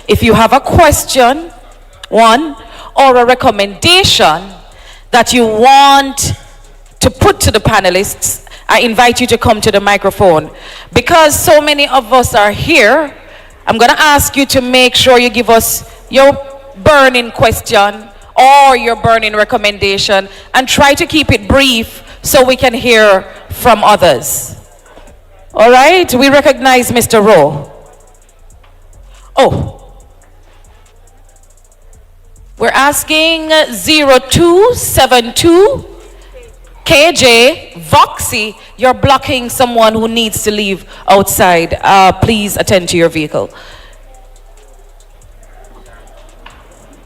If you have a question, one, or a recommendation that you want to put to the panelists, I invite you to come to the microphone. Because so many of us are here, I'm going to ask you to make sure you give us your burning question or your burning recommendation, and try to keep it brief so we can hear from others. All right, we recognize Mr. Rowe. Oh, we're asking 0272 KJ Voxy. You're blocking someone who needs to leave outside. Please attend to your vehicle.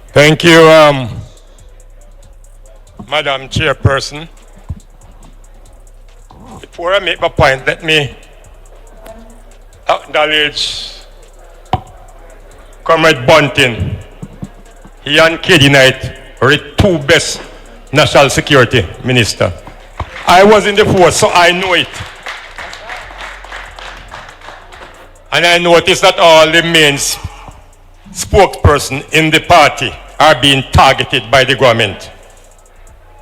Thank you, Madam Chairperson. Before I make my point, let me acknowledge Comrade Bunting. He and KD Knight are the two best national security minister. I was in the force, so I know it. And I noticed that all the main spokespersons in the party are being targeted by the government.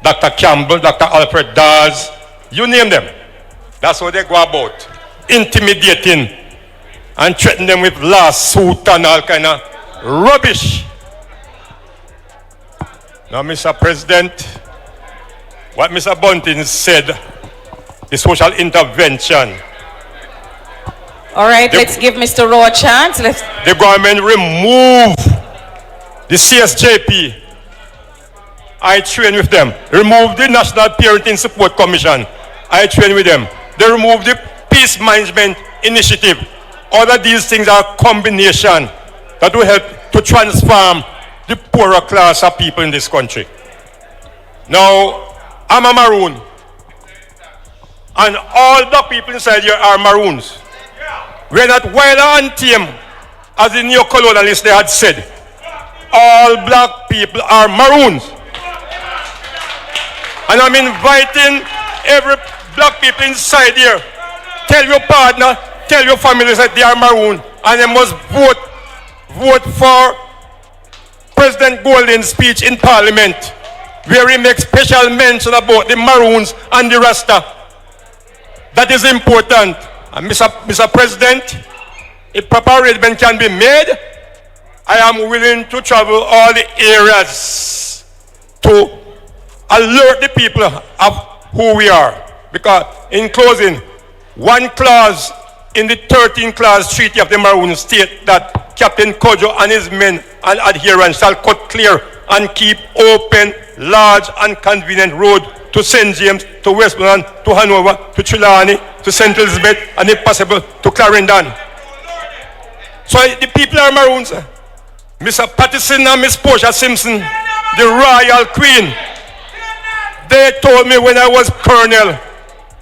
Dr. Campbell, Dr. Alfred Dawes, you name them. That's what they go about. Intimidating and threatening them with lawsuit and all kind of rubbish. Now, Mr. President, what Mr. Bunting said, the social intervention. All right, let's give Mr. Rowe a chance. The government remove the CSJP. I train with them. Remove the National Parenting Support Commission. I train with them. They remove the Peace Management Initiative. All of these things are a combination that will help to transform the poorer class of people in this country. Now, I'm a Maroon. And all the people inside here are Maroons. We're not wild and tame, as the neo-colonialists they had said. All black people are Maroons. And I'm inviting every black people inside here, tell your partner, tell your families that they are Maroon, and they must vote for President Golden's speech in Parliament, where he makes special mention about the Maroons and the Rasta. That is important. And Mr. President, if proper arrangement can be made, I am willing to travel all the areas to alert the people of who we are. Because in closing, one clause in the 13th clause treaty of the Maroons state that Captain Kojo and his men and adherents shall cut clear and keep open large and convenient road to St. James, to Westmoreland, to Hanover, to Trelawney, to St. Elizabeth, and if possible, to Clarendon. So the people are Maroons. Mr. Patterson and Miss Portia Simpson, the royal queen, they told me when I was colonel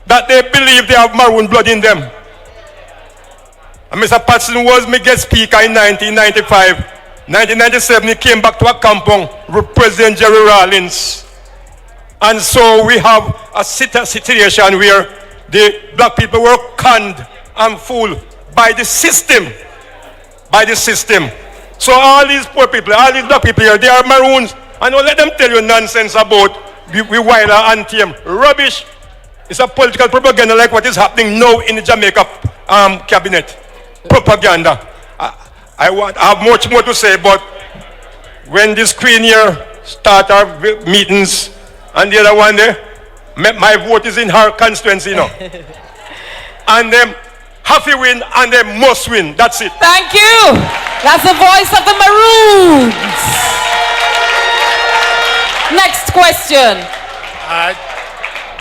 that they believe they have Maroon blood in them. And Mr. Patterson was my guest speaker in 1995. 1997, he came back to a compound with President Jerry Rawlings. And so we have a situation where the black people were conned and fooled by the system. By the system. So all these poor people, all these black people here, they are Maroons. And don't let them tell you nonsense about we wilder and tame. Rubbish. It's a political propaganda like what is happening now in the Jamaica cabinet. Propaganda. I have much more to say, but when this queen here start our meetings and the other one there, my vote is in her constituency, you know. And them have to win and they must win. That's it. Thank you. That's the voice of the Maroons. Next question.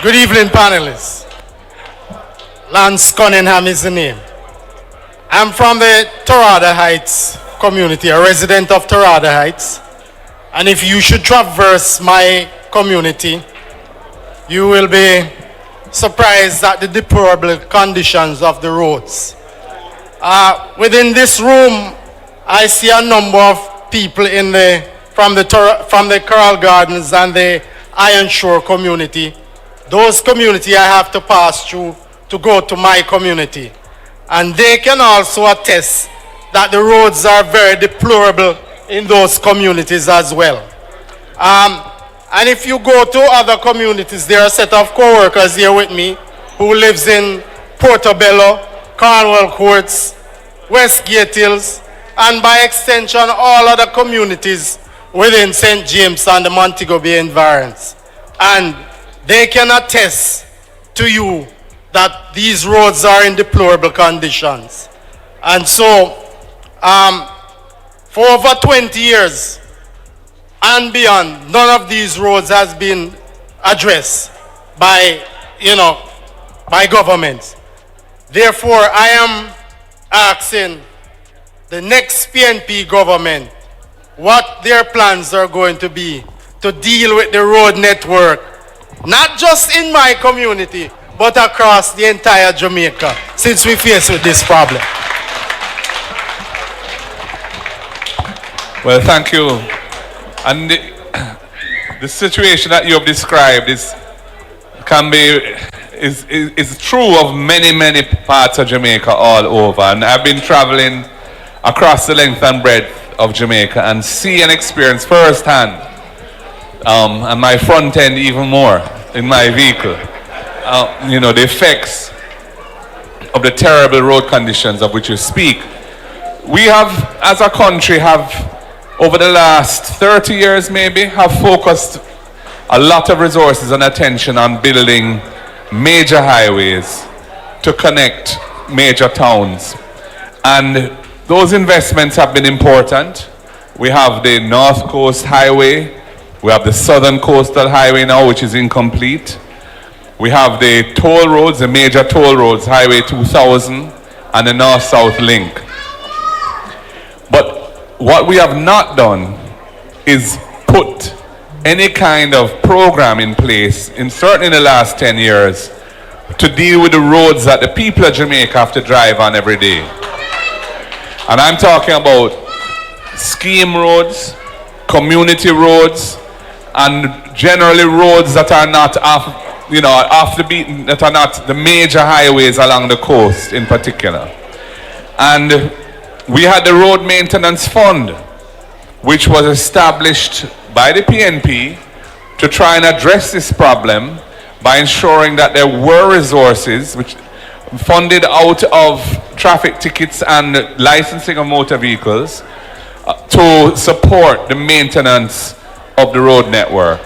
Good evening, panelists. Lance Cunningham is the name. I'm from the Torada Heights community, a resident of Torada Heights. And if you should traverse my community, you will be surprised at the deplorable conditions of the roads. Within this room, I see a number of people from the Coral Gardens and the Iron Shore community. Those community I have to pass through to go to my community. And they can also attest that the roads are very deplorable in those communities as well. And if you go to other communities, there are a set of co-workers here with me who lives in Portobello, Cornwall Courts, Westgate Hills, and by extension all other communities within St. James and the Montego Bay environs. And they can attest to you that these roads are in deplorable conditions. And so, for over 20 years and beyond, none of these roads has been addressed by, by government. Therefore, I am asking the next PNP government what their plans are going to be to deal with the road network, not just in my community, but across the entire Jamaica, since we face with this problem. Well, thank you. And the situation that you have described is true of many parts of Jamaica all over. And I've been traveling across the length and breadth of Jamaica and see and experience firsthand, and my front end even more in my vehicle, the effects of the terrible road conditions of which you speak. We have, as a country, over the last 30 years maybe, have focused a lot of resources and attention on building major highways to connect major towns. And those investments have been important. We have the North Coast Highway, we have the Southern Coastal Highway now, which is incomplete. We have the toll roads, the major toll roads, Highway 2000 and the North-South Link. But what we have not done is put any kind of program in place, certainly in the last 10 years, to deal with the roads that the people of Jamaica have to drive on every day. And I'm talking about scheme roads, community roads, and generally roads that are not off the beaten, that are not the major highways along the coast in particular. And we had the Road Maintenance Fund, which was established by the PNP to try and address this problem by ensuring that there were resources which funded out of traffic tickets and licensing of motor vehicles to support the maintenance of the road network.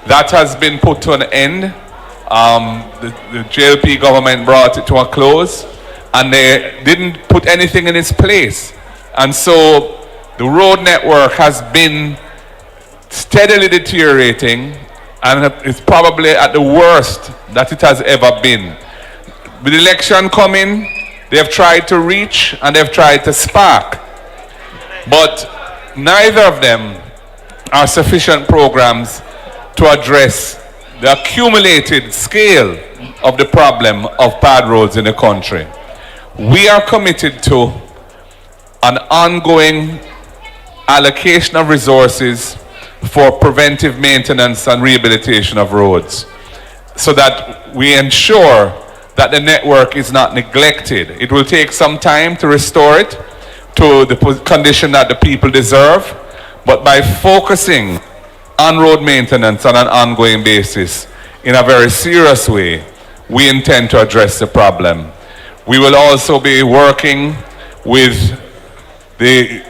That has been put to an end. The JLP government brought it to a close, and they didn't put anything in its place. And so the road network has been steadily deteriorating, and it's probably at the worst that it has ever been. With the election coming, they have tried to reach and they've tried to spark, but neither of them are sufficient programs to address the accumulated scale of the problem of bad roads in the country. We are committed to an ongoing allocation of resources for preventive maintenance and rehabilitation of roads, so that we ensure that the network is not neglected. It will take some time to restore it to the condition that the people deserve, but by focusing on road maintenance on an ongoing basis in a very serious way, we intend to address the problem. We will also be working with the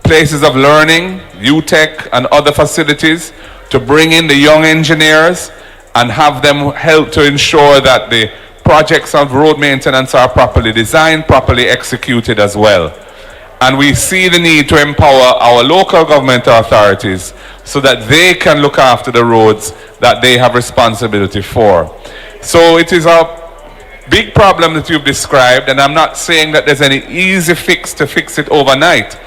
places of learning, UTech and other facilities, to bring in the young engineers and have them help to ensure that the projects of road maintenance are properly designed, properly executed as well. And we see the need to empower our local government authorities so that they can look after the roads that they have responsibility for. So it is a big problem that you've described, and I'm not saying that there's any easy fix to fix it overnight,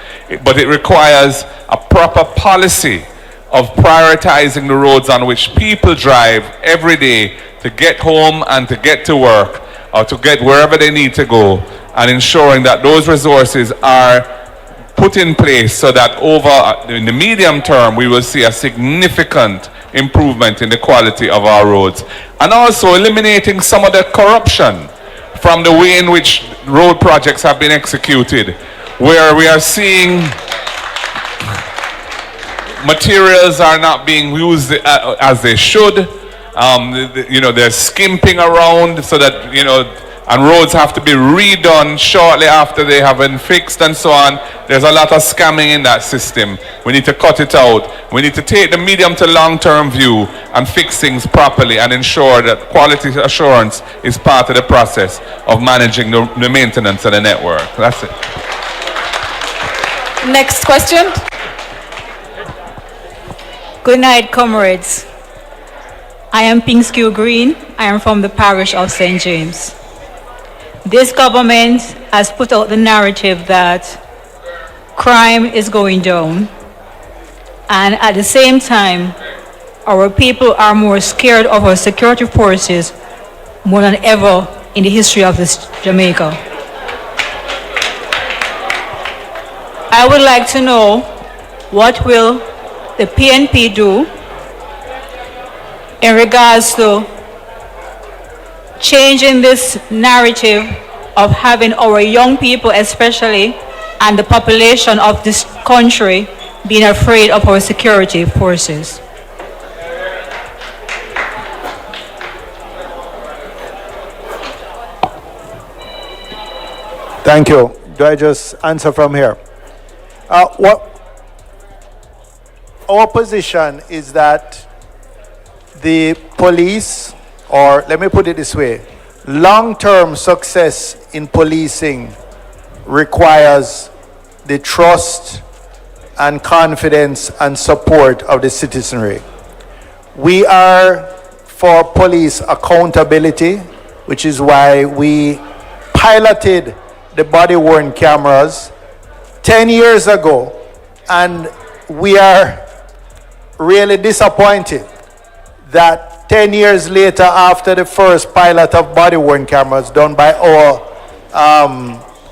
but it requires a proper policy of prioritizing the roads on which people drive every day to get home and to get to work or to get wherever they need to go, and ensuring that those resources are put in place so that in the medium term we will see a significant improvement in the quality of our roads, and also eliminating some of the corruption from the way in which road projects have been executed, where we are seeing materials are not being used as they should. They're skimping around so that, and roads have to be redone shortly after they have been fixed and so on. There's a lot of scamming in that system. We need to cut it out. We need to take the medium to long-term view and fix things properly and ensure that quality assurance is part of the process of managing the maintenance of the network. That's it. Next question. Good night, comrades. I am Pingskew Green. I am from the parish of St. James. This government has put out the narrative that crime is going down, and at the same time, our people are more scared of our security forces more than ever in the history of this Jamaica. I would like to know, what will the PNP do in regards to changing this narrative of having our young people especially and the population of this country being afraid of our security forces? Thank you. Do I just answer from here? Our position is that the police, or let me put it this way, long-term success in policing requires the trust and confidence and support of the citizenry. We are for police accountability, which is why we piloted the body-worn cameras 10 years ago, and we are really disappointed that 10 years later, after the first pilot of body-worn cameras done by our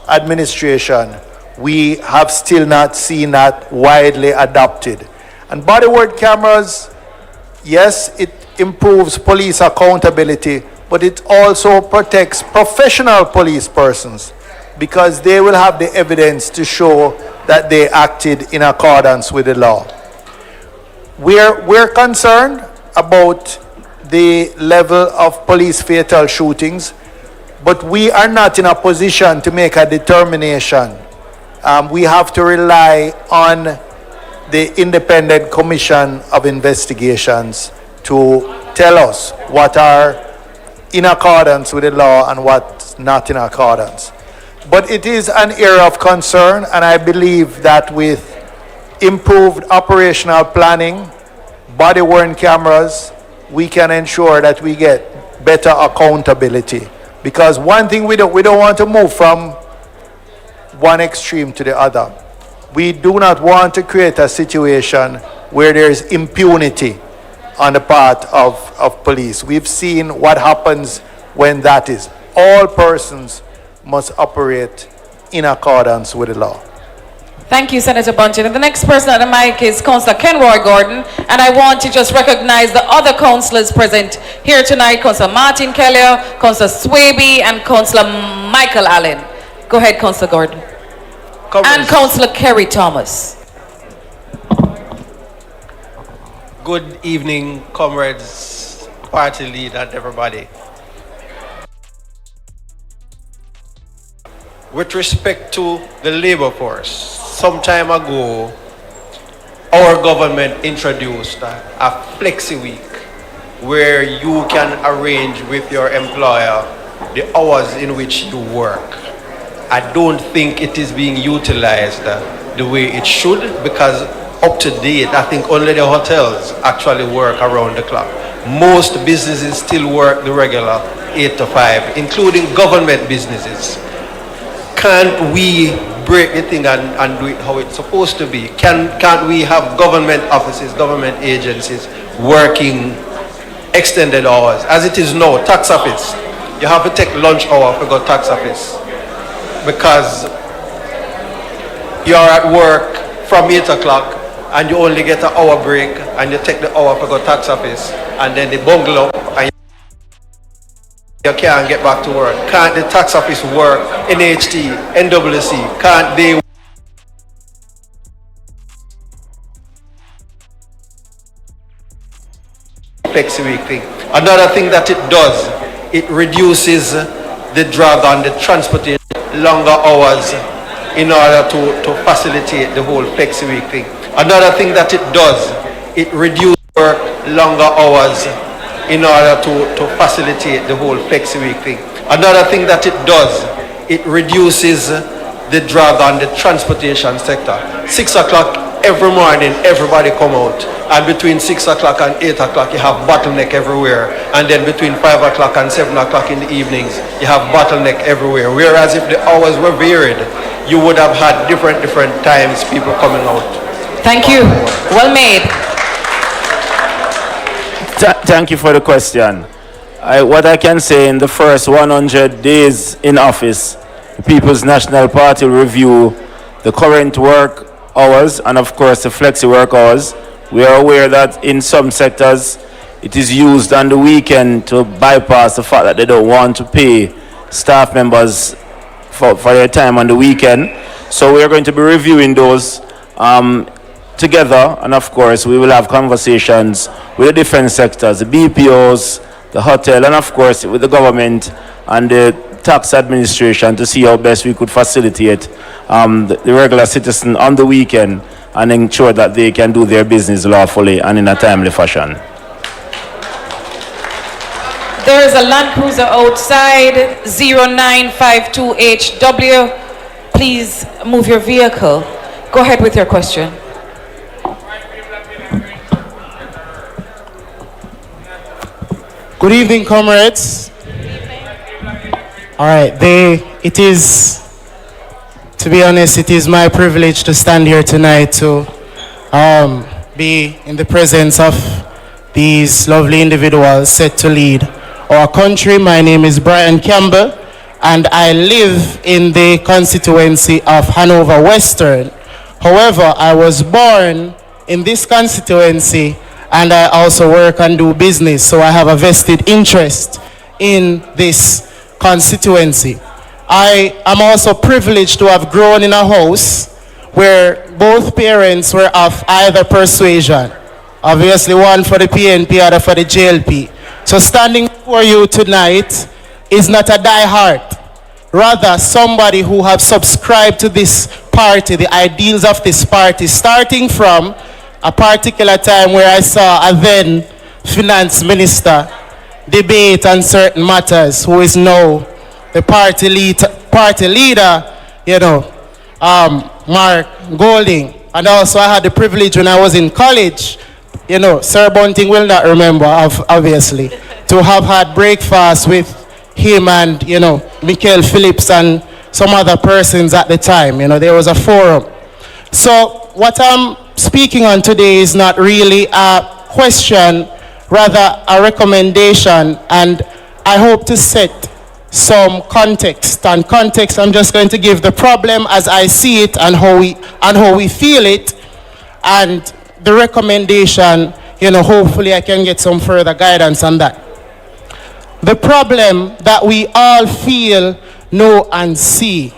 administration, we have still not seen that widely adopted. And body-worn cameras, yes, it improves police accountability, but it also protects professional police persons because they will have the evidence to show that they acted in accordance with the law. We're concerned about the level of police fatal shootings, but we are not in a position to make a determination. We have to rely on the Independent Commission of Investigations to tell us what are in accordance with the law and what's not in accordance. But it is an area of concern, and I believe that with improved operational planning, body-worn cameras, we can ensure that we get better accountability. Because one thing we don't want to move from one extreme to the other. We do not want to create a situation where there is impunity on the part of police. We've seen what happens when that is. All persons must operate in accordance with the law. Thank you, Senator Bunting. And the next person at the mic is Councillor Kenroy Gordon. And I want to just recognize the other councillors present here tonight, Councillor Martin Kelly, Councillor Swaby, and Councillor Michael Allen. Go ahead, Councillor Gordon. And Councillor Kerry Thomas. Good evening, comrades, party leader, and everybody. With respect to the labor force, some time ago, our government introduced a flexi week where you can arrange with your employer the hours in which you work. I don't think it is being utilized the way it should, because up to date, I think only the hotels actually work around the clock. Most businesses still work the regular 8 to 5, including government businesses. Can't we break the thing and do it how it's supposed to be? Can't we have government offices, government agencies working extended hours? As it is now, tax office, you have to take lunch hour to go tax office because you're at work from 8 o'clock and you only get an hour break and you take the hour to go tax office and then they bungle up and you can't get back to work. Can't the tax office work, NHT, NWC, can't they Flexi Week thing. Another thing that it does, it reduces the drag on the transportation, longer hours in order to facilitate the whole Flexi Week thing. Another thing that it does, it reduces work longer hours in order to facilitate the whole Flexi Week thing. Another thing that it does, it reduces the drag on the transportation sector. 6 o'clock every morning, everybody come out. And between 6 o'clock and 8 o'clock, you have bottleneck everywhere. And then between 5 o'clock and 7 o'clock in the evenings, you have bottleneck everywhere. Whereas if the hours were varied, you would have had different times people coming out. Thank you. Well made. Thank you for the question. What I can say, in the first 100 days in office, the People's National Party will review the current work hours and of course the flexi work hours. We are aware that in some sectors it is used on the weekend to bypass the fact that they don't want to pay staff members for their time on the weekend. So we are going to be reviewing those together, and of course we will have conversations with the different sectors, the BPOs, the hotel, and of course with the government and the tax administration to see how best we could facilitate the regular citizen on the weekend and ensure that they can do their business lawfully and in a timely fashion. There is a Land Cruiser outside, 0952HW. Please move your vehicle. Go ahead with your question. Good evening, comrades. All right, to be honest, it is my privilege to stand here tonight to be in the presence of these lovely individuals set to lead our country. My name is Brian Campbell, and I live in the constituency of Hanover Western. However, I was born in this constituency, and I also work and do business, so I have a vested interest in this constituency. I am also privileged to have grown in a house where both parents were of either persuasion. Obviously, one for the PNP, other for the JLP. So standing before you tonight is not a diehard, rather somebody who have subscribed to this party, the ideals of this party, starting from a particular time where I saw a then finance minister debate on certain matters, who is now the party leader, Mark Golding. And also I had the privilege when I was in college, Sir Bunting will not remember, obviously, to have had breakfast with him and, Michael Phillips and some other persons at the time. There was a forum. So what I'm speaking on today is not really a question, rather a recommendation, and I hope to set some context. And context, I'm just going to give the problem as I see it and how we feel it, and the recommendation, hopefully I can get some further guidance on that. The problem that we all feel, know, and see,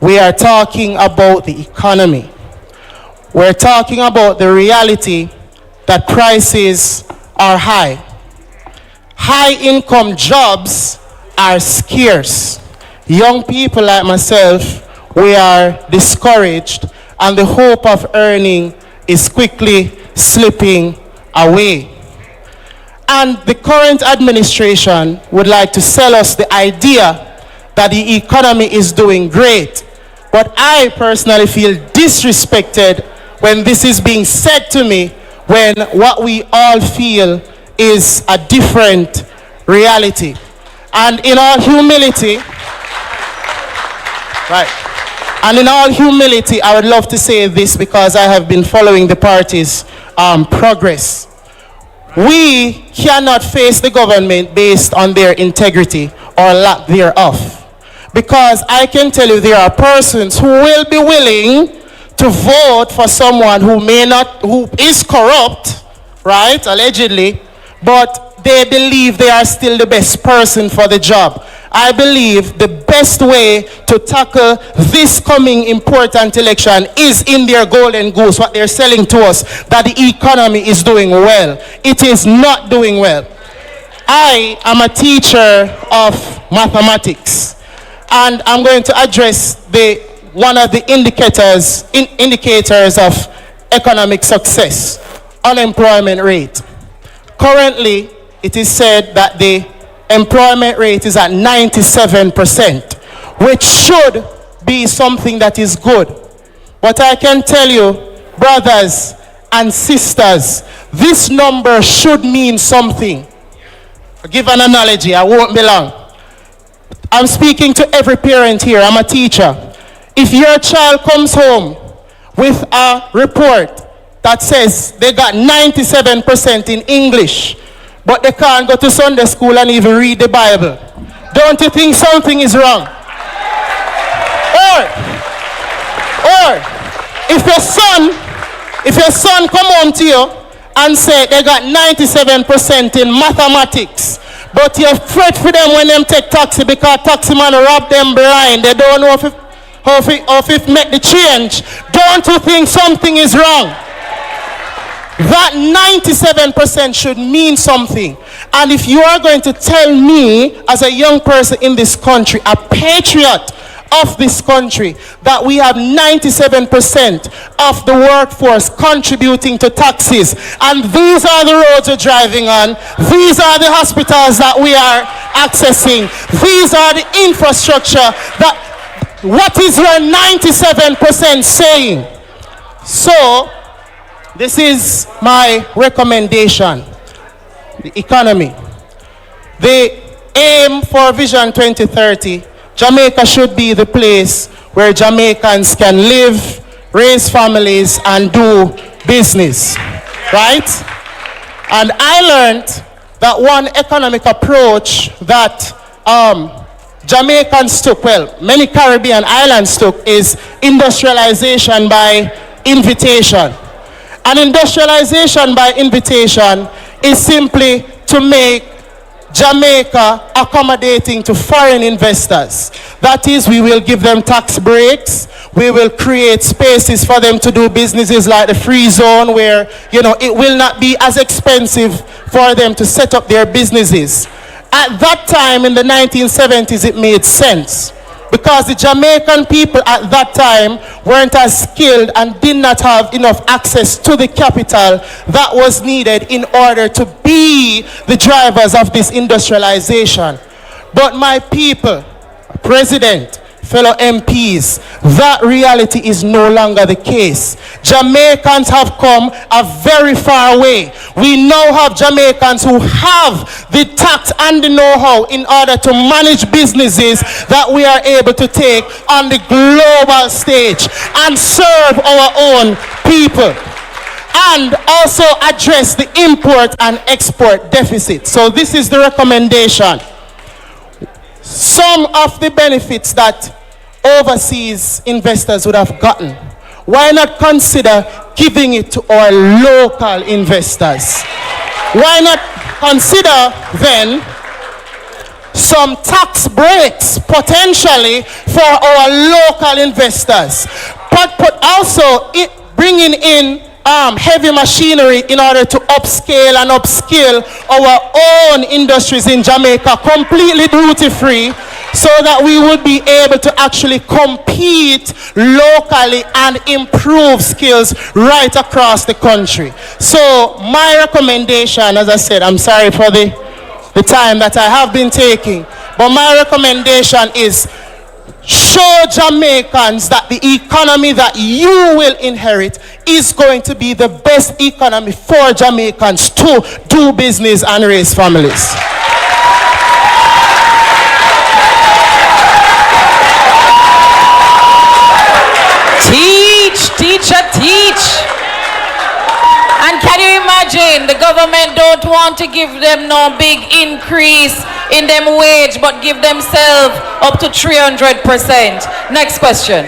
we are talking about the economy. We're talking about the reality that prices are high. High-income jobs are scarce. Young people like myself, we are discouraged, and the hope of earning is quickly slipping away. And the current administration would like to sell us the idea that the economy is doing great. But I personally feel disrespected when this is being said to me, when what we all feel is a different reality. And in all humility, I would love to say this because I have been following the party's progress. We cannot face the government based on their integrity or lack thereof. Because I can tell you there are persons who will be willing to vote for someone who is corrupt, right, allegedly, but they believe they are still the best person for the job. I believe the best way to tackle this coming important election is in their golden goose, what they're selling to us, that the economy is doing well. It is not doing well. I am a teacher of mathematics, and I'm going to address one of the indicators of economic success, unemployment rate. Currently, it is said that the employment rate is at 97%, which should be something that is good. But I can tell you, brothers and sisters, this number should mean something. I'll give an analogy, I won't be long. I'm speaking to every parent here, I'm a teacher. If your child comes home with a report that says they got 97% in English, but they can't go to Sunday school and even read the Bible, don't you think something is wrong? Or if your son come home to you and say they got 97% in mathematics, but you fret for them when them take taxi because taxi man rob them blind, they don't know if make the change, don't you think something is wrong? That 97% should mean something. And if you are going to tell me, as a young person in this country, a patriot of this country, that we have 97% of the workforce contributing to taxes, and these are the roads we're driving on, these are the hospitals that we are accessing, these are the infrastructure, that what is your 97% saying? So, this is my recommendation. The economy. The aim for Vision 2030, Jamaica should be the place where Jamaicans can live, raise families, and do business. Right? And I learned that one economic approach that Jamaicans took, well, many Caribbean islands took, is industrialization by invitation. And industrialization by invitation is simply to make Jamaica accommodating to foreign investors. That is, we will give them tax breaks, we will create spaces for them to do businesses like the free zone where, it will not be as expensive for them to set up their businesses. At that time in the 1970s, it made sense, because the Jamaican people at that time weren't as skilled and did not have enough access to the capital that was needed in order to be the drivers of this industrialization. But my people, President, fellow MPs, that reality is no longer the case. Jamaicans have come a very far way. We now have Jamaicans who have the tact and the know-how in order to manage businesses that we are able to take on the global stage and serve our own people, and also address the import and export deficit. So this is the recommendation. Some of the benefits that overseas investors would have gotten, why not consider giving it to our local investors? Why not consider then some tax breaks potentially for our local investors, but also bringing in heavy machinery in order to upscale and upskill our own industries in Jamaica completely duty-free, so that we would be able to actually compete locally and improve skills right across the country. So my recommendation, as I said, I'm sorry for the time that I have been taking, but my recommendation is show Jamaicans that the economy that you will inherit is going to be the best economy for Jamaicans to do business and raise families. Teach. And can you imagine, the government don't want to give them no big increase in them wage, but give themselves up to 300%. Next question.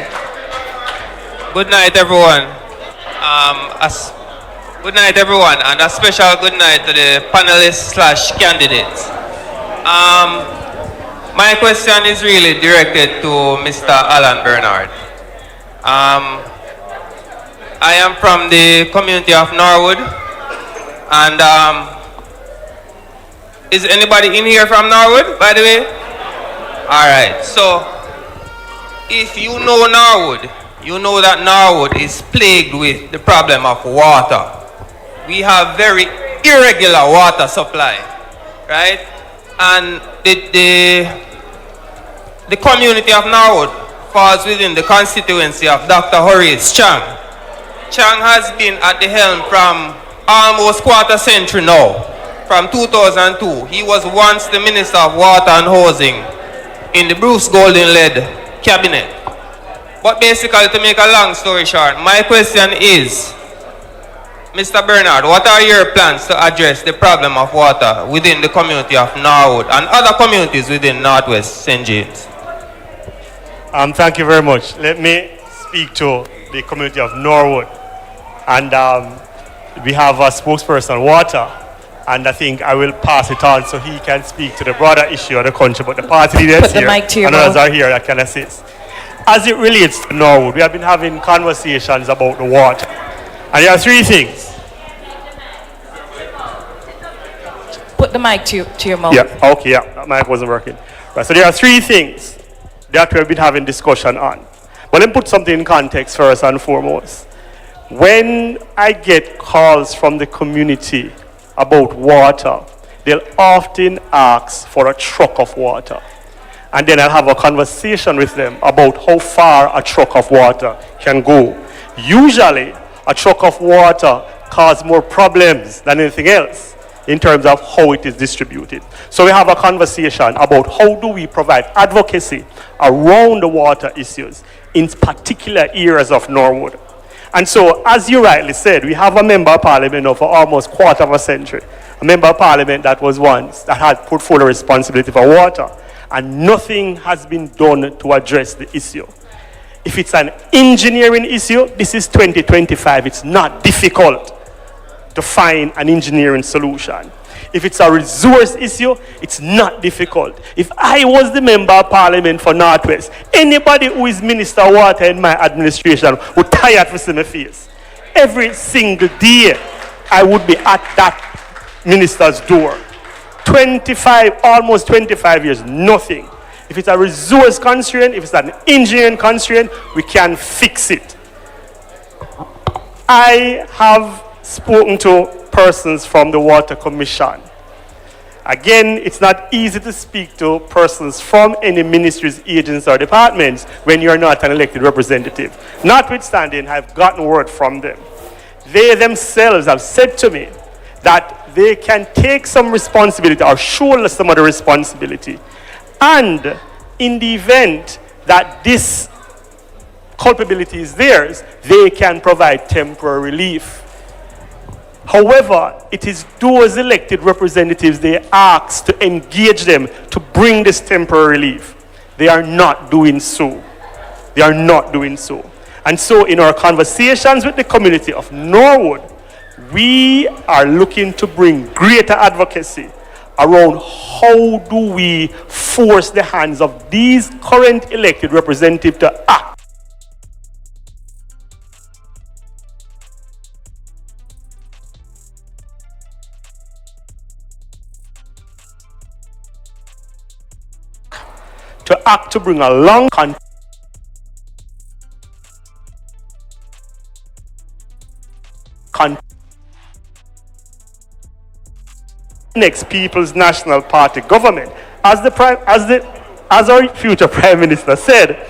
Good night, everyone. Good night, everyone, and a special good night to the panelists / candidates. My question is really directed to Mr. Alan Bernard. I am from the community of Norwood, and is anybody in here from Norwood, by the way? All right, so if you know Norwood, you know that Norwood is plagued with the problem of water. We have very irregular water supply, right? And the community of Norwood falls within the constituency of Dr. Horace Chang. Chang has been at the helm from almost quarter century now, from 2002. He was once the Minister of Water and Housing in the Bruce Golden-led cabinet. But basically, to make a long story short, my question is, Mr. Bernard, what are your plans to address the problem of water within the community of Norwood and other communities within Northwest St. James? Thank you very much. Let me speak to the community of Norwood. And we have a spokesperson, Water, and I think I will pass it on so he can speak to the broader issue of the country. But the party leaders here and others are here that can assist. As it relates to Norwood, we have been having conversations about the water. And there are three things. Put the mic to your mouth. Yeah, okay, yeah, that mic wasn't working. Right, so there are three things that we have been having discussion on. But let me put something in context first and foremost. When I get calls from the community about water, they'll often ask for a truck of water. And then I'll have a conversation with them about how far a truck of water can go. Usually, a truck of water causes more problems than anything else in terms of how it is distributed. So we have a conversation about how do we provide advocacy around the water issues in particular areas of Norwood. And so, as you rightly said, we have a member of parliament now for almost quarter of a century. A member of parliament that was once, that had portfolio responsibility for water. And nothing has been done to address the issue. If it's an engineering issue, this is 2025. It's not difficult to find an engineering solution. If it's a resource issue, it's not difficult. If I was the member of parliament for Northwest, anybody who is minister of water in my administration would tire to see my face. Every single day, I would be at that minister's door. Almost 25 years, nothing. If it's a resource constraint, if it's an engineering constraint, we can fix it. I have spoken to persons from the Water Commission. Again, it's not easy to speak to persons from any ministries, agencies, or departments when you're not an elected representative. Notwithstanding, I've gotten word from them. They themselves have said to me that they can take some responsibility or shoulder some of the responsibility. And in the event that this culpability is theirs, they can provide temporary relief. However, it is those elected representatives they ask to engage them to bring this temporary relief. They are not doing so. They are not doing so. And so in our conversations with the community of Norwood, we are looking to bring greater advocacy around how do we force the hands of these current elected representatives to act. To bring along next People's National Party government. As our future Prime Minister said,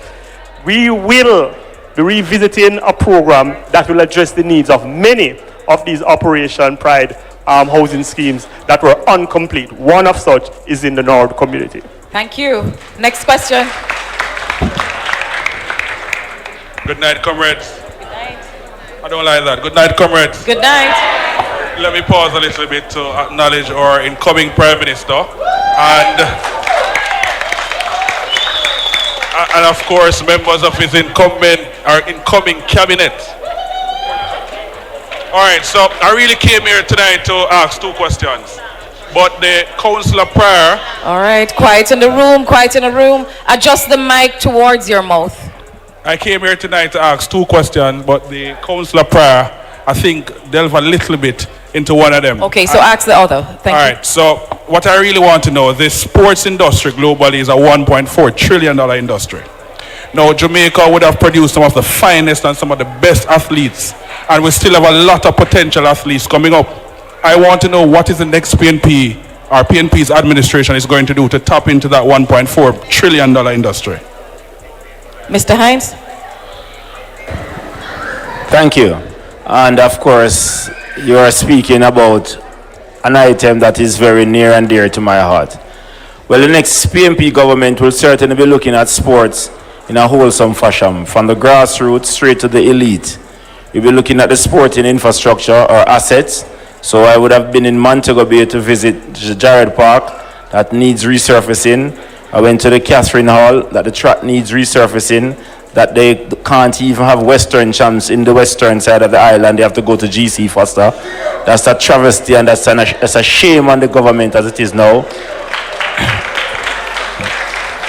we will be revisiting a program that will address the needs of many of these Operation Pride housing schemes that were incomplete. One of such is in the Norwood community. Thank you. Next question. Good night, comrades. Good night. I don't like that. Good night, comrades. Good night. Let me pause a little bit to acknowledge our incoming Prime Minister and of course members of his incoming cabinet. All right, so I really came here tonight to ask two questions. but the councillor prior. All right, quiet in the room, quiet in the room. Adjust the mic towards your mouth. I came here tonight to ask 2 questions, but the councillor prior, I think, delve a little bit into one of them. Okay, so ask the other. Thank you. All right, so what I really want to know, the sports industry globally is a $1.4 trillion industry. Now, Jamaica would have produced some of the finest and some of the best athletes, and we still have a lot of potential athletes coming up. I want to know what is the next PNP or PNP's administration is going to do to tap into that $1.4 trillion industry. Mr. Hines? Thank you. And of course, you are speaking about an item that is very near and dear to my heart. Well, the next PNP government will certainly be looking at sports in a wholesome fashion, from the grassroots straight to the elite. We'll be looking at the sporting infrastructure or assets. So I would have been in Montego Bay to visit Jared Park that needs resurfacing. I went to the Catherine Hall that the track needs resurfacing, that they can't even have Western champs in the western side of the island. They have to go to GC Foster. That's a travesty, and that's a shame on the government as it is now.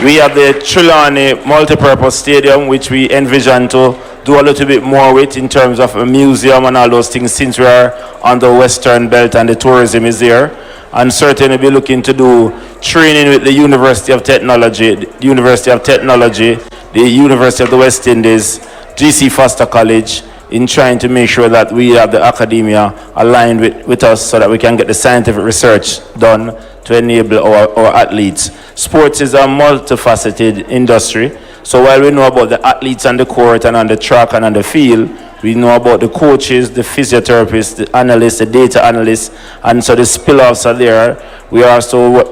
We have the Trelawney Multipurpose Stadium, which we envision to do a little bit more with in terms of a museum and all those things, since we are on the Western Belt and the tourism is there. And certainly be looking to do training with the University of Technology, the University of the West Indies, GC Foster College, in trying to make sure that we have the academia aligned with us so that we can get the scientific research done to enable our athletes. Sports is a multifaceted industry. So while we know about the athletes on the court and on the track and on the field, we know about the coaches, the physiotherapists, the analysts, the data analysts, and so the spill-offs are there. We also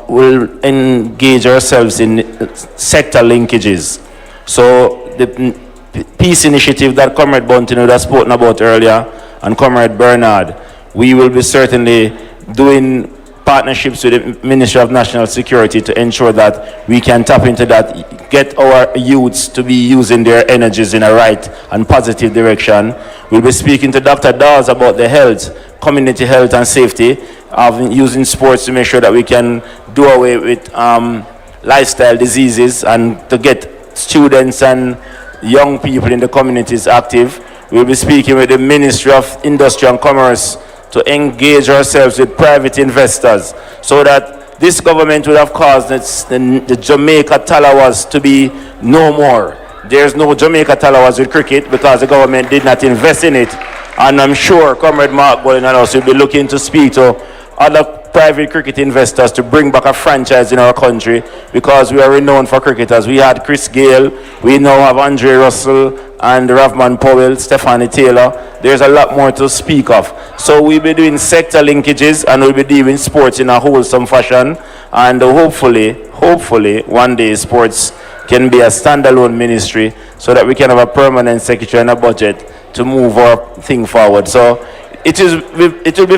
will engage ourselves in sector linkages. So the peace initiative that Comrade Bunting would have spoken about earlier, and Comrade Bernard, we will be certainly doing partnerships with the Ministry of National Security to ensure that we can tap into that, get our youths to be using their energies in a right and positive direction. We'll be speaking to Dr. Dawes about the health, community health and safety, of using sports to make sure that we can do away with lifestyle diseases and to get students and young people in the communities active. We'll be speaking with the Ministry of Industry and Commerce to engage ourselves with private investors so that this government would have caused the Jamaica Talawas to be no more. There's no Jamaica Talawas with cricket because the government did not invest in it. And I'm sure Comrade Mark Bolin and us will be looking to speak to other private cricket investors to bring back a franchise in our country, because we are renowned for cricketers. We had Chris Gale, we now have Andre Russell and Ravman Powell, Stephanie Taylor. There's a lot more to speak of. So we'll be doing sector linkages and we'll be doing sports in a wholesome fashion, and hopefully one day sports can be a standalone ministry so that we can have a permanent secretary and a budget to move our thing forward. So it will be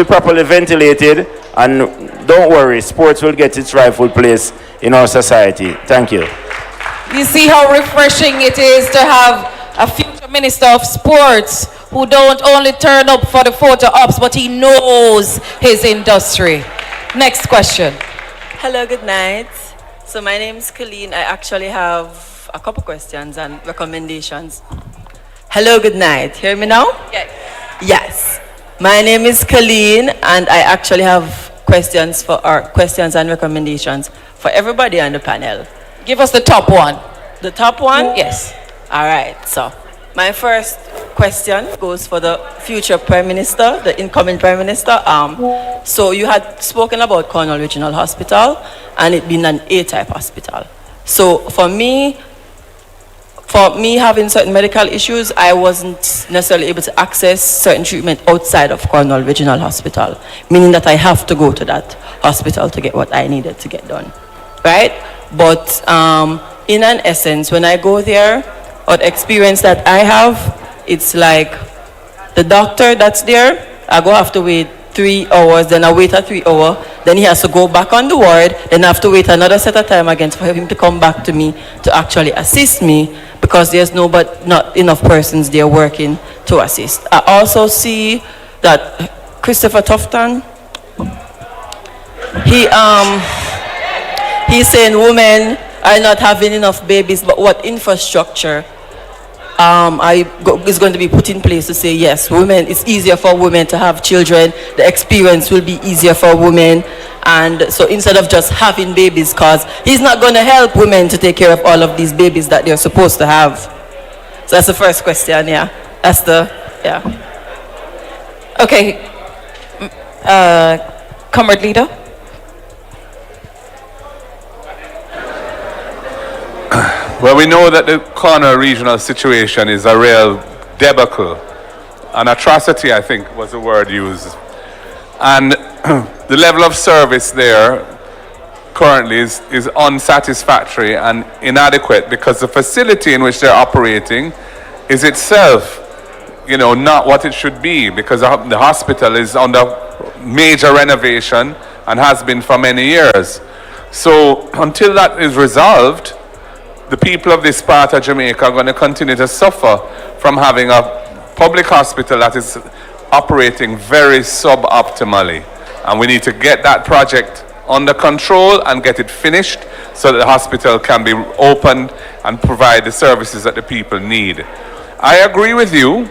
properly ventilated, and don't worry, sports will get its rightful place in our society. Thank you. You see how refreshing it is to have a future minister of sports who don't only turn up for the photo ops, but he knows his industry. Next question. Hello, good night. So my name is Colleen. I actually have a couple questions and recommendations. Hello, good night. Hear me now? Yes. Yes. My name is Colleen, and I actually have questions and recommendations for everybody on the panel. Give us the top one. The top one? Yes. All right. So my first question goes for the future Prime Minister, the incoming Prime Minister. So you had spoken about Cornwall Regional Hospital and it being an A-type hospital. So for me having certain medical issues, I wasn't necessarily able to access certain treatment outside of Cornwall Regional Hospital, meaning that I have to go to that hospital to get what I needed to get done, right? But in an essence, when I go there, or the experience that I have, it's like the doctor that's there, I go have to wait 3 hours, then I wait a 3 hour, then he has to go back on the ward, then I have to wait another set of time again for him to come back to me to actually assist me, because there's not enough persons there working to assist. I also see that Christopher Tufton, He he's saying women are not having enough babies, but what infrastructure is going to be put in place to say yes, women, it's easier for women to have children, the experience will be easier for women, and so instead of just having babies, cause he's not going to help women to take care of all of these babies that they're supposed to have. So that's the first question, yeah. That's the, yeah. Okay. Comrade Leader. Well, we know that the corner regional situation is a real debacle. An atrocity, I think, was the word used. And the level of service there currently is unsatisfactory and inadequate because the facility in which they're operating is itself, you know, not what it should be, because the hospital is under major renovation and has been for many years. So until that is resolved, the people of this part of Jamaica are going to continue to suffer from having a public hospital that is operating very suboptimally. And we need to get that project under control and get it finished so that the hospital can be opened and provide the services that the people need. I agree with you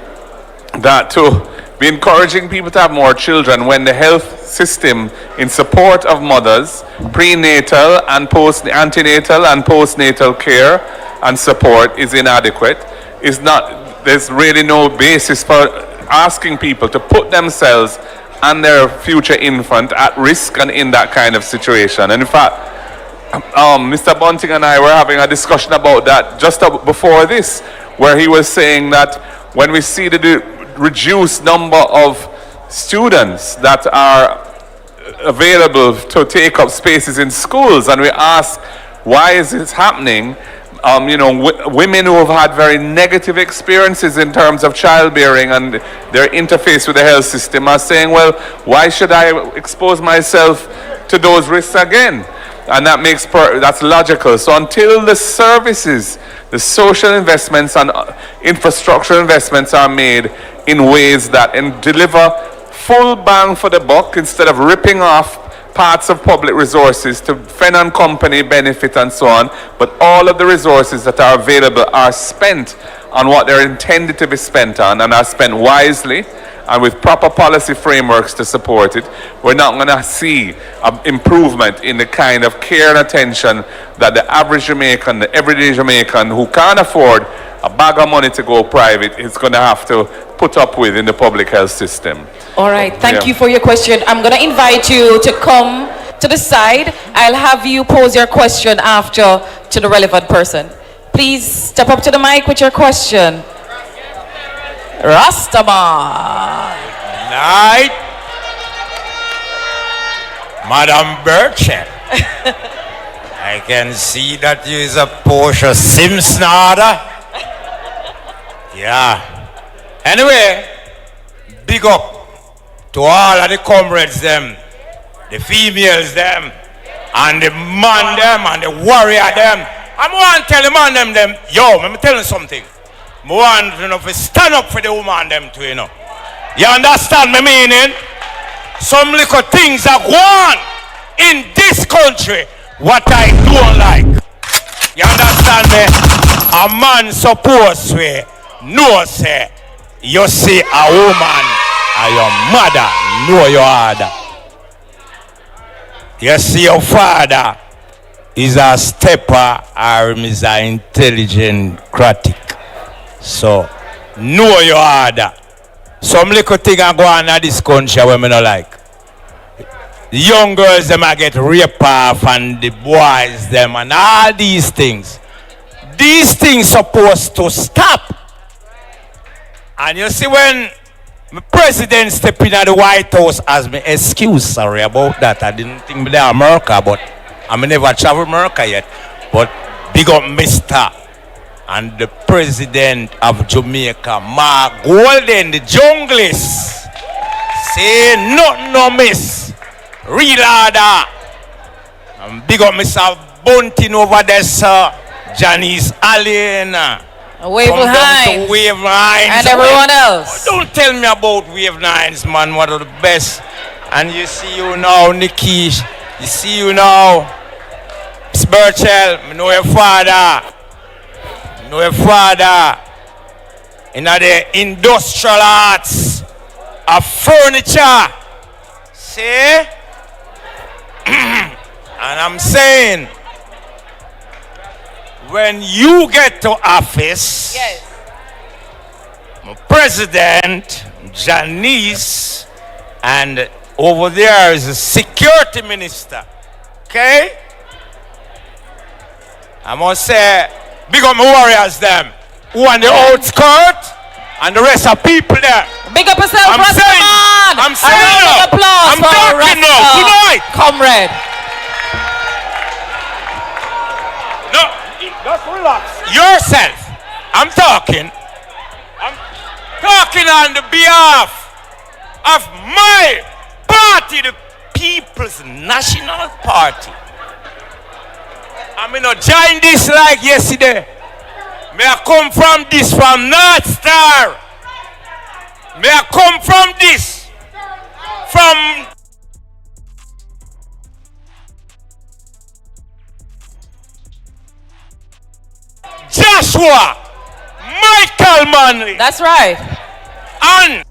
that to be encouraging people to have more children when the health system in support of mothers, prenatal and antenatal and postnatal care and support is inadequate, is not, there's really no basis for asking people to put themselves and their future infant at risk and in that kind of situation. And in fact, Mr. Bunting and I were having a discussion about that just before this, where he was saying that when we see the reduced number of students that are available to take up spaces in schools, and we ask, why is this happening? You know, women who have had very negative experiences in terms of childbearing and their interface with the health system are saying, well, why should I expose myself to those risks again? And that makes that's logical. So until the services, the social investments and infrastructure investments are made in ways that deliver full bang for the buck instead of ripping off parts of public resources to Fen and Company benefit and so on, but all of the resources that are available are spent on what they're intended to be spent on and are spent wisely and with proper policy frameworks to support it. We're not going to see an improvement in the kind of care and attention that the average Jamaican, the everyday Jamaican who can't afford a bag of money to go private is going to have to put up with in the public health system. All right, thank you for your question. I'm going to invite you to come to the side. I'll have you pose your question after to the relevant person. Please step up to the mic with your question. Rastaman. Night. Madam Burchett. I can see that you is a Portia Simpson order. Yeah. Anyway, big up to all of the comrades them, the females them, and the man them, and the warrior them. I want to tell the man them, yo, let me tell you something. I want to stand up for the woman them too, you know. You understand my meaning? Some little things are going in this country what I don't like. You understand me? A man supposed to know say, you see a woman and your mother know your father. You see your father is a stepper or is an intelligent critic. So know your father. Some little thing are going on in this country where I don't like. The young girls them I get raped off and the boys them and all these things. These things supposed to stop. And you see when the president step in at the White House as me excuse, sorry about that. I didn't think they are America, but I never travel America yet. But big up Mr. and the president of Jamaica, Mark Golden, the junglist. Say nothing no miss. Real order. And big up Mr. Bunting over there, sir. Janice Allen. Wave Hines. Wave Hines. And everyone else. Don't tell me about Wave Hines, man. One of the best. And you see you now, Nikki. You see you now. Miss Burchell, I know your father. I know your father. In the industrial arts of furniture. See? And I'm saying, when you get to office, Yes. President Janice, and over there is a security minister. Okay? I must say, big up my warriors them who on the outskirts and the rest of people there. Big up yourself, I'm Rasta saying, man. I'm saying A round now. of applause I'm for talking now. Rasta Tonight. comrade. No, just relax. Yourself. I'm talking. I'm talking on the behalf of my party, the People's National Party. I mean, not join this like yesterday. May I come from this, from North Star. May I come from this, from Joshua, Michael Manley. That's right. And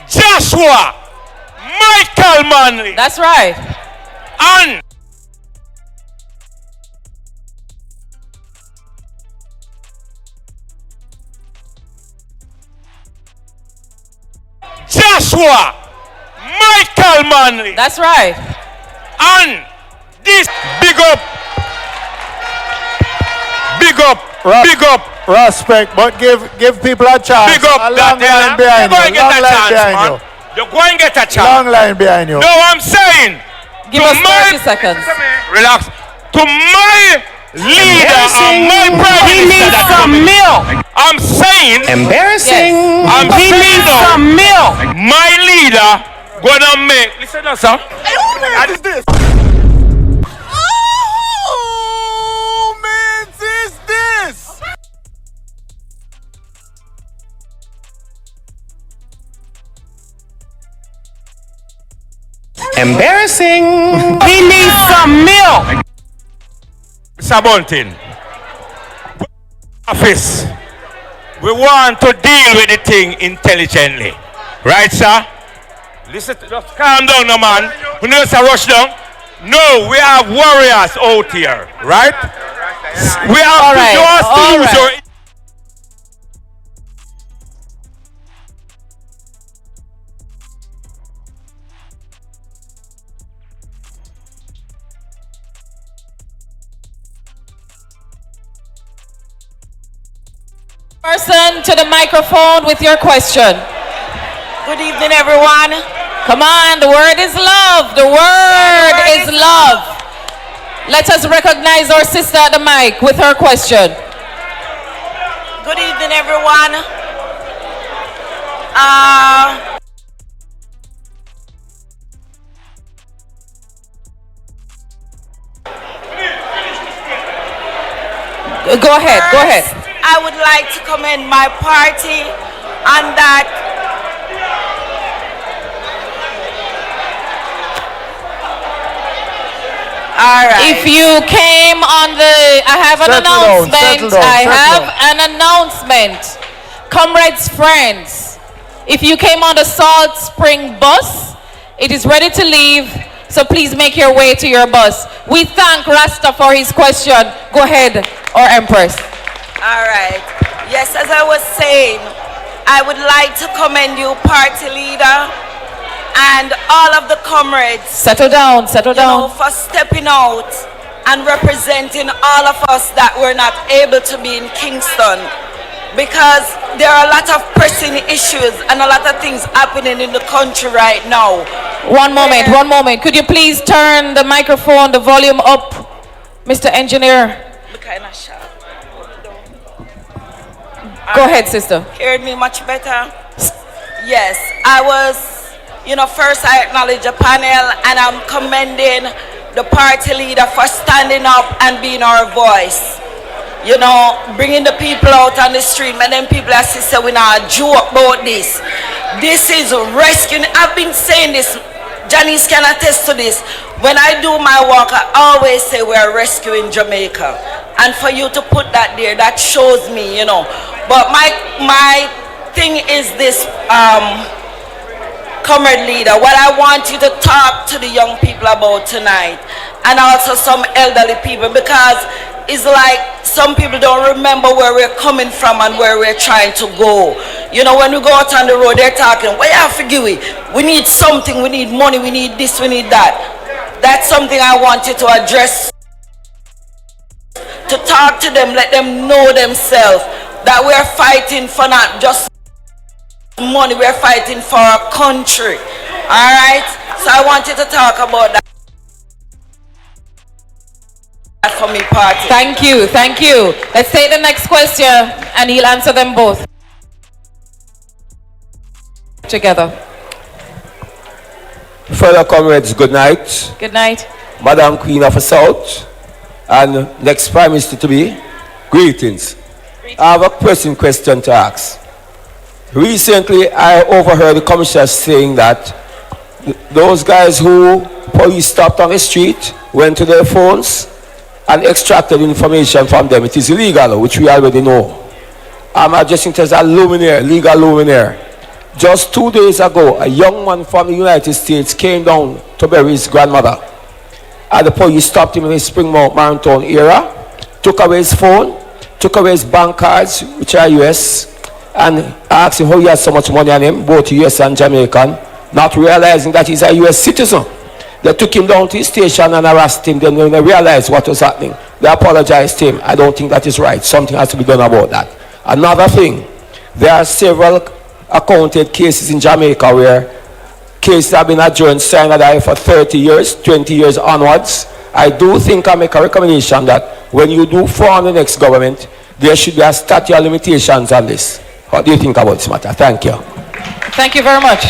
Joshua, Michael Manley. That's right. And Joshua, Michael Manley. That's right. And this big up, Respect, but give people a chance. big up A long that line behind you're you. going to Long get a line chance, behind man. you. You're going to get a chance. Long line behind you. No, I'm saying. Give to us my- 30 seconds. Relax. To my leader and my prime minister that some milk. I'm saying. Embarrassing. Yes. I'm saying some milk. My leader gonna make. Listen now, sir. What is this? Embarrassing. We need some milk. Mr. Bunting. Office. We want to deal with the thing intelligently. Right, sir? Listen, just calm down, no man. We need to rush down. No, we have warriors out here, right? We have to use your. Person to the microphone with your question. Good evening, everyone. Come on, the word is love. The word is love. Let us recognize our sister at the mic with her question. Good evening, everyone. Go ahead, go ahead. I would like to commend my party on that. All right. If you came on the, I have an announcement. I have an announcement. Comrades, friends, if you came on the Salt Spring bus, it is ready to leave. So please make your way to your bus. We thank Rasta for his question. Go ahead, or Empress. All right. Yes, as I was saying, I would like to commend you, party leader, and all of the comrades. Settle down, settle down. For stepping out and representing all of us that were not able to be in Kingston. Because there are a lot of pressing issues and a lot of things happening in the country right now. One moment. Could you please turn the microphone, the volume up, Mr. Engineer? Go ahead, sister. Heard me much better? Yes, I was, first I acknowledge the panel and I'm commending the party leader for standing up and being our voice. Bringing the people out on the street, and then people are saying we not joke about this. This is rescuing. I've been saying this. Janice can attest to this. When I do my work, I always say we're rescuing Jamaica. And for you to put that there, that shows me, But my thing is this, comrade leader, what I want you to talk to the young people about tonight, and also some elderly people, because it's like some people don't remember where we're coming from and where we're trying to go. When we go out on the road, they're talking, well, yeah, forgive me. We need something, we need money, we need this, we need that. That's something I want you to address. To talk to them, let them know themselves that we're fighting for not just money, we're fighting for our country. All right? So I want you to talk about that for me, party. Thank you, thank you. Let's take the next question and he'll answer them both together. Fellow comrades, good night. Good night. Madam Queen of the South and next Prime Minister to be, greetings. I have a question to ask. Recently, I overheard the commissioner saying that those guys who police stopped on the street went to their phones and extracted information from them. It is illegal, which we already know. I'm addressing it as a luminaire, legal luminaire. Just 2 days ago, a young man from the United States came down to bury his grandmother. And the police stopped him in the Springmount Marathon area, took away his phone, took away his bank cards, which are US, and asked him how he had so much money on him, both US and Jamaican, not realizing that he's a US citizen. They took him down to his station and harassed him. Then when they realized what was happening, they apologized to him. I don't think that is right. Something has to be done about that. Another thing, there are several accounted cases in Jamaica where cases have been adjourned sine die for 30 years, 20 years onwards. I do think I make a recommendation that when you do form the next government, there should be a statute of limitations on this. What do you think about this matter? Thank you. Thank you very much.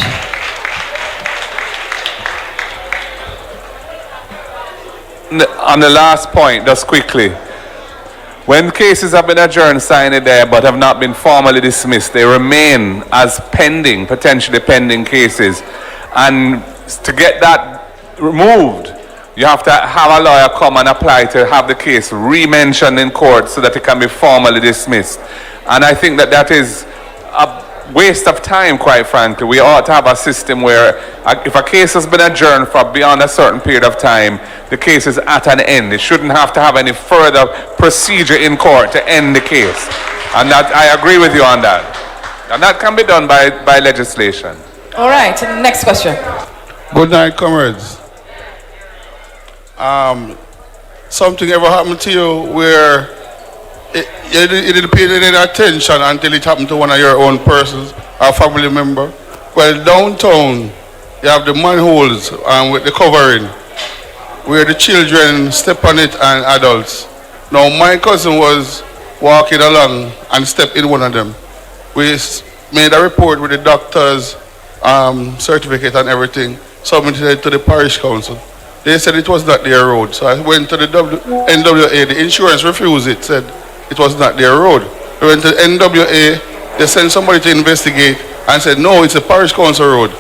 On the last point, just quickly, when cases have been adjourned, signed there, but have not been formally dismissed, they remain as pending, potentially pending cases. And to get that removed, you have to have a lawyer come and apply to have the case re-mentioned in court so that it can be formally dismissed. And I think that that is a waste of time, quite frankly. We ought to have a system where if a case has been adjourned for beyond a certain period of time, the case is at an end. It shouldn't have to have any further procedure in court to end the case. And that, I agree with you on that. And that can be done by legislation. All right, next question. Good night, comrades. Something ever happened to you where you didn't pay any attention until it happened to one of your own persons or family member? Well, downtown, you have the manholes with the covering where the children step on it and adults. Now, my cousin was walking along and stepped in one of them. We made a report with the doctor's certificate and everything, submitted it to the parish council. They said it was not their road. So I went to the NWA. The insurance refused it, said it was not their road. I went to the NWA. They sent somebody to investigate and said, no, it's a parish council road.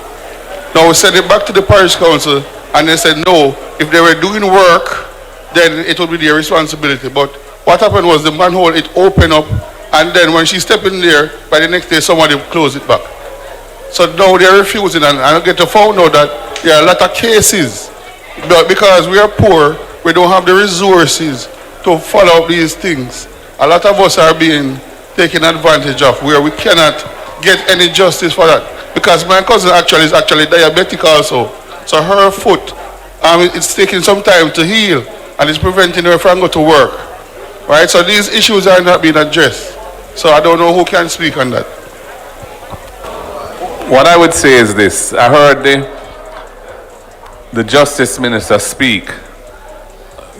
Now we sent it back to the parish council and they said, no, if they were doing work, then it would be their responsibility. But what happened was the manhole, it opened up, and then when she stepped in there, by the next day somebody closed it back. So now they're refusing, and I get to find out that there are a lot of cases. But because we are poor, we don't have the resources to follow up these things. A lot of us are being taken advantage of where we cannot get any justice for that. Because my cousin is actually diabetic also. So her foot, it's taking some time to heal and it's preventing her from going to work. Right? So these issues are not being addressed. So I don't know who can speak on that. What I would say is this. I heard the Justice Minister speak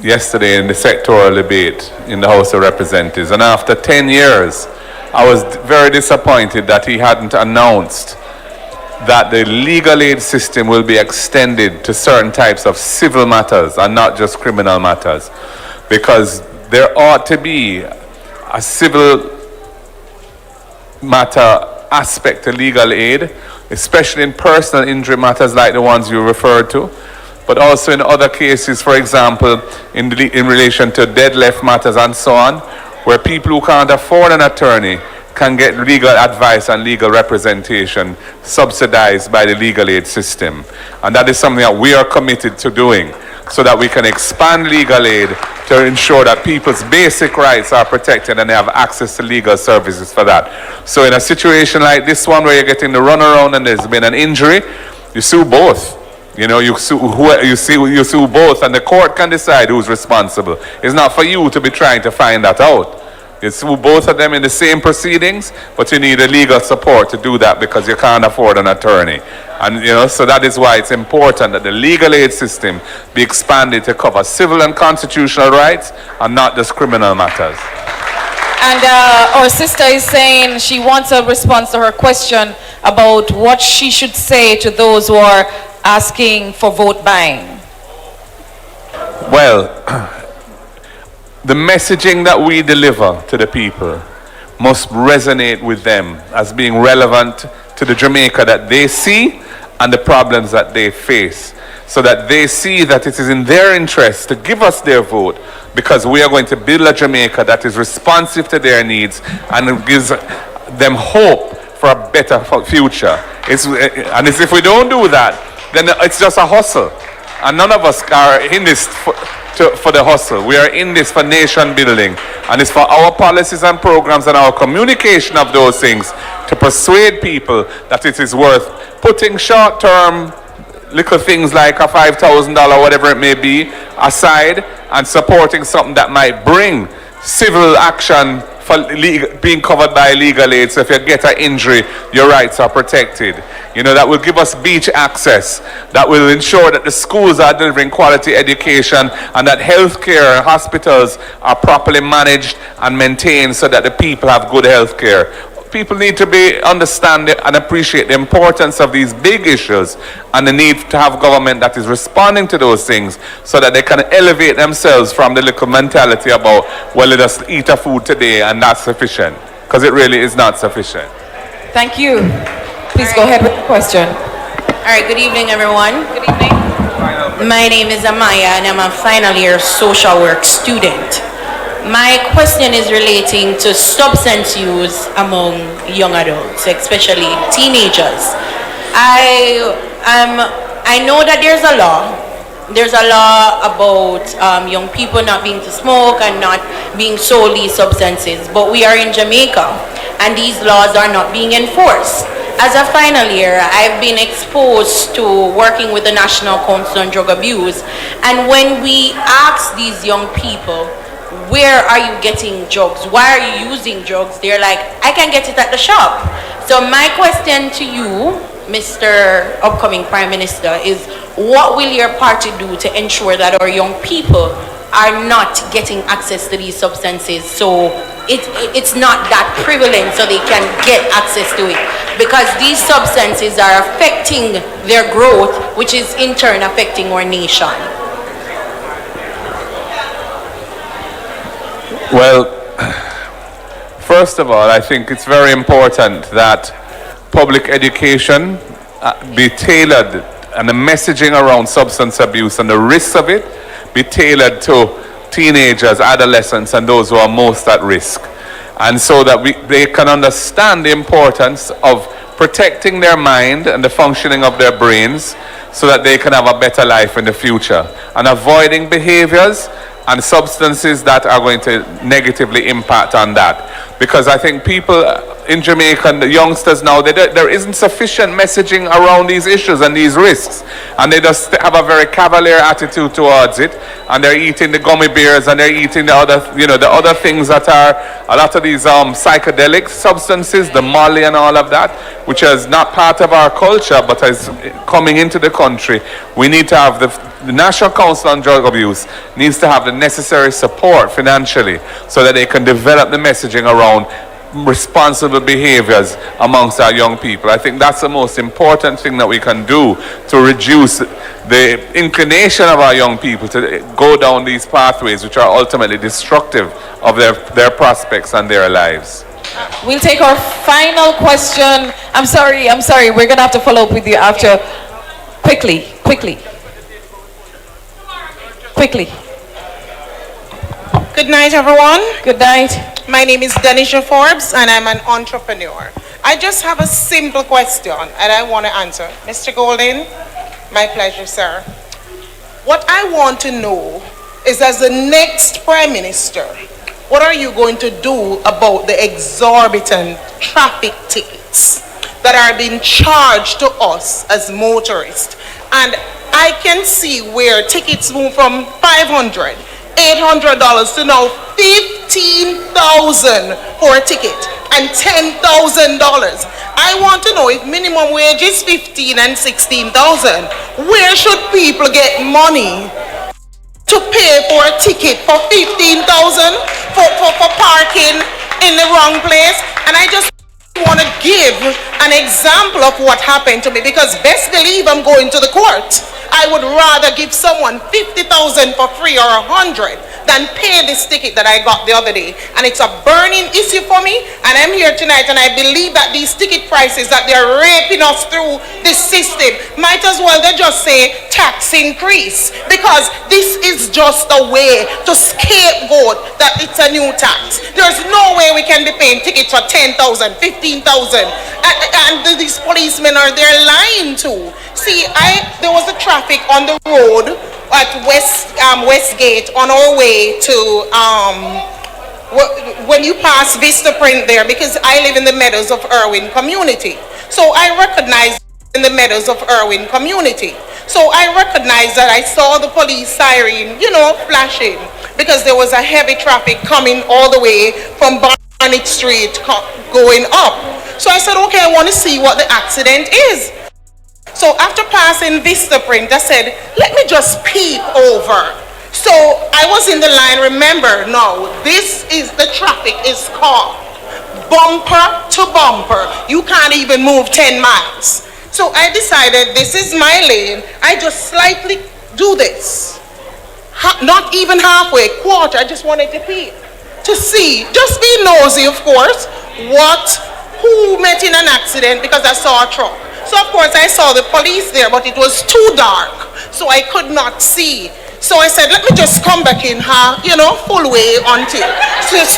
yesterday in the sectoral debate in the House of Representatives, and after 10 years I was very disappointed that he hadn't announced that the legal aid system will be extended to certain types of civil matters and not just criminal matters, because there ought to be a civil matter aspect to legal aid, especially in personal injury matters like the ones you referred to, but also in other cases, for example, in relation to dead left matters and so on, where people who can't afford an attorney can get legal advice and legal representation subsidized by the legal aid system. And that is something that we are committed to doing, so that we can expand legal aid to ensure that people's basic rights are protected and they have access to legal services for that. So in a situation like this one where you're getting the runaround and there's been an injury, you sue both. You know, you sue both, and the court can decide who's responsible. It's not for you to be trying to find that out. You sue both of them in the same proceedings, but you need a legal support to do that because you can't afford an attorney. And you know, so that is why it's important that the legal aid system be expanded to cover civil and constitutional rights and not just criminal matters. And our sister is saying she wants a response to her question about what she should say to those who are asking for vote buying. Well, the messaging that we deliver to the people must resonate with them as being relevant to the Jamaica that they see and the problems that they face, so that they see that it is in their interest to give us their vote, because we are going to build a Jamaica that is responsive to their needs and gives them hope for a better future. And if we don't do that, then it's just a hustle. And none of us are in this for the hustle. We are in this for nation building. And it's for our policies and programs and our communication of those things to persuade people that it is worth putting short-term little things like a $5,000, whatever it may be, aside and supporting something that might bring civil action for being covered by legal aid. So if you get an injury, your rights are protected. You know, that will give us beach access. That will ensure that the schools are delivering quality education and that healthcare and hospitals are properly managed and maintained so that the people have good healthcare. People need to understand and appreciate the importance of these big issues and the need to have government that is responding to those things so that they can elevate themselves from the little mentality about, well, let us eat a food today and that's sufficient, because it really is not sufficient. Thank you. Please go ahead with the question. All right, good evening, everyone. Good evening. My name is Amaya, and I'm a final year social work student. My question is relating to substance use among young adults, especially teenagers. I know that there's a law. There's a law about young people not being to smoke and not being sold these substances, but we are in Jamaica, and these laws are not being enforced. As a final year, I've been exposed to working with the National Council on Drug Abuse, and when we ask these young people, where are you getting drugs? Why are you using drugs? They're like, I can get it at the shop. So my question to you, Mr. Upcoming Prime Minister, is what will your party do to ensure that our young people are not getting access to these substances, so it's not that prevalent so they can get access to it? Because these substances are affecting their growth, which is in turn affecting our nation. Well, first of all, I think it's very important that public education be tailored, and the messaging around substance abuse and the risks of it be tailored to teenagers, adolescents, and those who are most at risk. And so that they can understand the importance of protecting their mind and the functioning of their brains so that they can have a better life in the future, and avoiding behaviors and substances that are going to negatively impact on that. Because I think people in Jamaica, and the youngsters now, there isn't sufficient messaging around these issues and these risks. And they just have a very cavalier attitude towards it. And they're eating the gummy bears and they're eating the other, the other things that are a lot of these psychedelic substances, the Molly and all of that, which is not part of our culture but is coming into the country. We need to have the National Council on Drug Abuse needs to have the necessary support financially so that they can develop the messaging around responsible behaviors amongst our young people. I think that's the most important thing that we can do to reduce the inclination of our young people to go down these pathways which are ultimately destructive of their prospects and their lives. We'll take our final question. I'm sorry. We're going to have to follow up with you after. Quickly. Good night, everyone. Good night. My name is Danisha Forbes, and I'm an entrepreneur. I just have a simple question, and I want to answer. Mr. Golden, my pleasure, sir. What I want to know is, as the next Prime Minister, what are you going to do about the exorbitant traffic tickets that are being charged to us as motorists? And I can see where tickets move from $500, $800 to now $15,000 for a ticket and $10,000. I want to know, if minimum wage is $15,000 and $16,000, where should people get money to pay for a ticket for $15,000 for parking in the wrong place? And I just want to give an example of what happened to me, because best believe I'm going to the court. I would rather give someone $50,000 for free or $100,000 than pay this ticket that I got the other day. And it's a burning issue for me, and I'm here tonight, and I believe that these ticket prices that they're raping us through this system, might as well they just say tax increase, because this is just a way to scapegoat that it's a new tax. There's no way we can be paying tickets for $10,000, $15,000, and these policemen are there lying too. See, there was a traffic on the road at Westgate on our way to when you pass Vista Print there, because I live in the Meadows of Irwin community. So I recognize in the Meadows of Irwin community. So I recognize that I saw the police siren, flashing, because there was a heavy traffic coming all the way from Barnett Street going up. So I said, okay, I want to see what the accident is. So after passing Vista Print, I said, let me just peep over. So I was in the line. Remember, now, this is the traffic is called bumper to bumper. You can't even move 10 miles. So I decided this is my lane. I just slightly do this. Not even halfway, quarter. I just wanted to peep to see, just be nosy, of course, who met in an accident, because I saw a truck. So of course I saw the police there, but it was too dark, so I could not see. So I said, let me just come back in full way until. So it's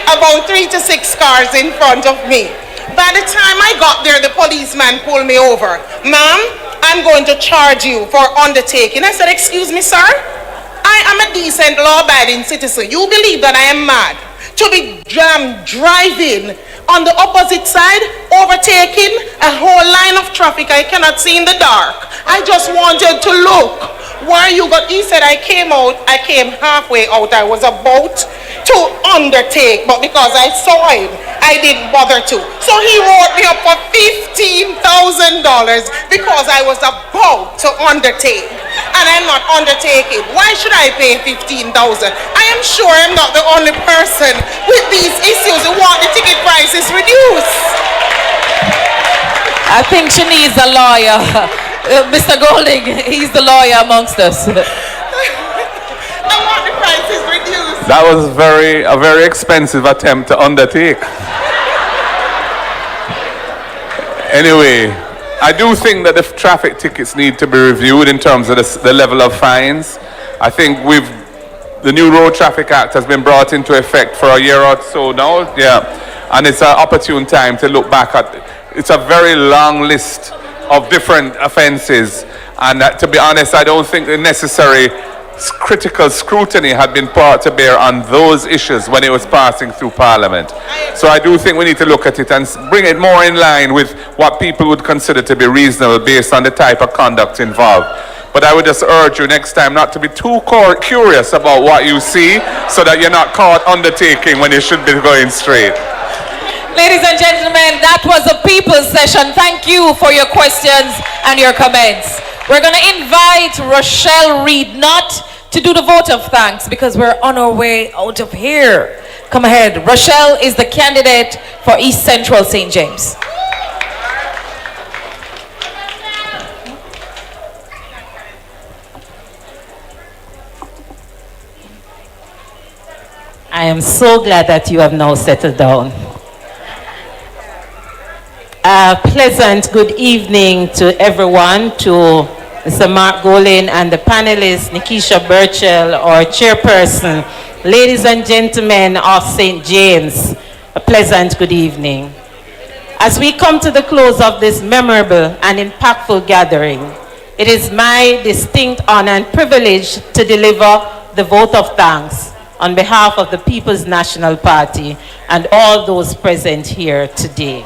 about 3 to 6 cars in front of me. By the time I got there, the policeman pulled me over. Ma'am, I'm going to charge you for undertaking. I said, excuse me, sir? I am a decent, law-abiding citizen. You believe that I am mad to be driving on the opposite side, overtaking a whole line of traffic I cannot see in the dark? I just wanted to look. He said I came halfway out. I was about to undertake, but because I saw him, I didn't bother to. So he wrote me up for $15,000 because I was about to undertake, and I'm not undertaking. Why should I pay $15,000? I am sure I'm not the only person with these issues who want the ticket prices reduced. I think she needs a lawyer. Mr. Golding, he's the lawyer amongst us. I want the prices reduced. That was a very expensive attempt to undertake. Anyway, I do think that the traffic tickets need to be reviewed in terms of the level of fines. I think the new Road Traffic Act has been brought into effect for a year or so now, and it's an opportune time to look back at it. It's a very long list of different offences, and to be honest, I don't think the necessary critical scrutiny had been brought to bear on those issues when it was passing through Parliament. So I do think we need to look at it and bring it more in line with what people would consider to be reasonable based on the type of conduct involved. But I would just urge you next time not to be too curious about what you see, so that you're not caught undertaking when you should be going straight. Ladies and gentlemen, that was a people's session. Thank you for your questions and your comments. We're going to invite Rochelle Reed not to do the vote of thanks, because we're on our way out of here. Come ahead. Rochelle is the candidate for East Central St. James. I am so glad that you have now settled down. A pleasant good evening to everyone, to Mr. Mark Golin and the panelists, Nikisha Burchell, our chairperson, ladies and gentlemen of St. James, a pleasant good evening. As we come to the close of this memorable and impactful gathering, it is my distinct honor and privilege to deliver the vote of thanks on behalf of the People's National Party and all those present here today.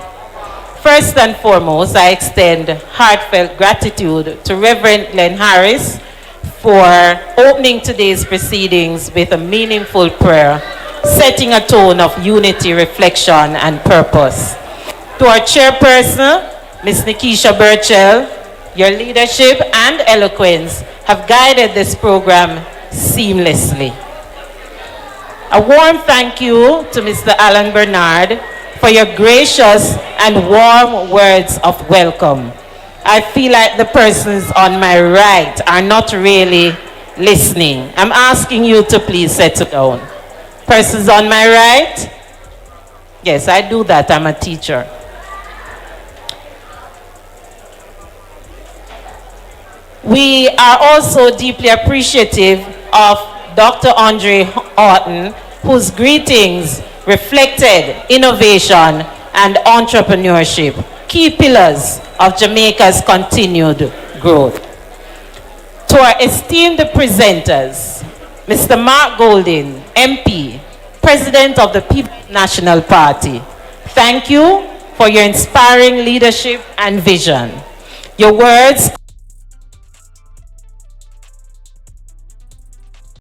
First and foremost, I extend heartfelt gratitude to Reverend Glenn Harris for opening today's proceedings with a meaningful prayer, setting a tone of unity, reflection, and purpose. To our chairperson, Ms. Nikisha Burchell, your leadership and eloquence have guided this program seamlessly. A warm thank you to Mr. Alan Bernard for your gracious and warm words of welcome. I feel like the persons on my right are not really listening. I'm asking you to please settle down. Persons on my right? Yes, I do that. I'm a teacher. We are also deeply appreciative of Dr. Andre Horton, whose greetings reflected innovation and entrepreneurship, key pillars of Jamaica's continued growth. To our esteemed presenters, Mr. Mark Golding, MP, President of the People's National Party, thank you for your inspiring leadership and vision. Your words